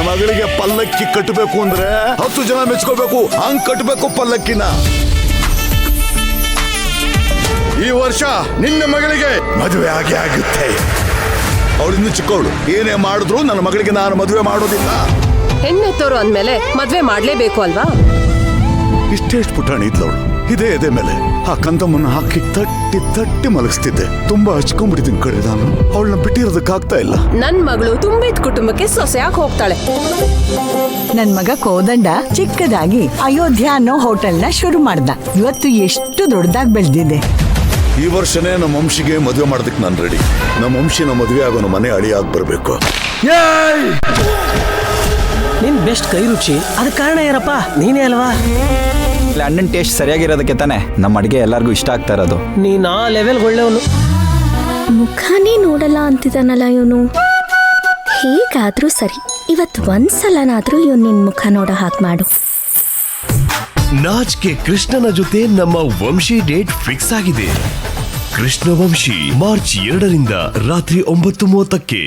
ಮಗಳಿಗೆ ಪಲ್ಲಕ್ಕಿ ಕಟ್ಟಬೇಕು ಅಂದ್ರೆ 10 ಜನ ಮೆಚ್ಕೋಬೇಕು, ಹಂಗ್ ಕಟ್ಟಬೇಕು ಪಲ್ಲಕ್ಕಿನ. ಈ ವರ್ಷ ನಿನ್ನ ಮಗಳಿಗೆ ಮದುವೆ ಆಗುತ್ತೆ. ಅವಳಿಂದ ಚಿಕ್ಕವಳು, ಏನೇ ಮಾಡಿದ್ರು ನನ್ನ ಮಗಳಿಗೆ ನಾನು ಮದುವೆ ಮಾಡೋದಿಲ್ಲ. ಹೆಣ್ಣೆತ್ತೋರು ಅಂದ್ಮೇಲೆ ಮದ್ವೆ ಮಾಡ್ಲೇಬೇಕು ಅಲ್ವಾ? ಇಷ್ಟೇಷ್ಟು ಪುಟಾಣಿ ಇದ್ಲವಳು, ಇದೇ ಎದೆ ಮೇಲೆ ಆ ಕಂದಮ್ಮನ್ನ ಹಾಕಿ ತಟ್ಟಿ ತಟ್ಟಿ ಮಲಗಿಸ್ತಿದ್ದೆ. ತುಂಬಾ ಹಚ್ಕೊಂಡ್ಬಿಟ್ಟಿದ್ದೀನಿ ಕಡೆ ನಾನು. ಅವಳನ್ನ ಬಿಟ್ಟಿರೋದಕ್ಕಾಗ್ತಾ ಇಲ್ಲ. ನನ್ ಮಗಳು ತುಂಬಿದ ಕುಟುಂಬಕ್ಕೆ ಸೊಸೆಯಾಗಿ ಹೋಗ್ತಾಳೆ. ನನ್ ಮಗ ಕೋದಂಡ ಚಿಕ್ಕದಾಗಿ ಅಯೋಧ್ಯ ಅನ್ನೋ ಹೋಟೆಲ್ನ ಶುರು ಮಾಡ್ದ. ಇವತ್ತು ಎಷ್ಟು ದೊಡ್ಡದಾಗಿ ಬೆಳೆದಿದೆ. ಈ ವರ್ಷನೇ ನಮ್ಮ ವಂಶಿಗೆ ಮದುವೆ ಮಾಡೋದಕ್ಕೆ ನಾನು ರೆಡಿ. ನಮ್ಮ ವಂಶಿನ ಮದುವೆ ಆಗೋನು ಮನೆ ಅಳಿಯಾಗಿ ಬರ್ಬೇಕು. ನಿನ್ ಬೆಸ್ಟ್ ಕೈ ರುಚಿ, ಅದಕ್ಕೆ ಕಾರಣ ಯಾರಪ್ಪ? ನೀನೇ ಅಲ್ವಾ? ಅಣ್ಣನ್ ಟೇಸ್ಟ್ ಸರಿಯಾಗಿರೋದಕ್ಕೆ ತಾನೆ ನಮ್ಮ ಅಡಿಗೆ ಎಲ್ಲರಿಗೂ ಇಷ್ಟ ಆಗ್ತಾ ಇರೋದು. ನೀನ್ ಆ ಲೆವೆಲ್ ಒಳ್ಳೆಯವನು. ಮುಖನೇ ನೋಡಲ್ಲ ಅಂತಿದ್ದಾನಲ್ಲ ಇವನು. ಹೇಗಾದ್ರೂ ಸರಿ, ಇವತ್ತು ಒಂದ್ಸಲನಾದ್ರೂ ಇವನ್ ನಿನ್ ಮುಖ ನೋಡೋ ಹಾಗೆ ಮಾಡು. ನಾಚ್ಕೆ ಕೃಷ್ಣನ ಜೊತೆ ನಮ್ಮ ವಂಶಿ ಡೇಟ್ ಫಿಕ್ಸ್ ಆಗಿದೆ. ಕೃಷ್ಣ ವಂಶಿ ಮಾರ್ಚ್ 2ರಿಂದ ರಾತ್ರಿ 9:30ಕ್ಕೆ.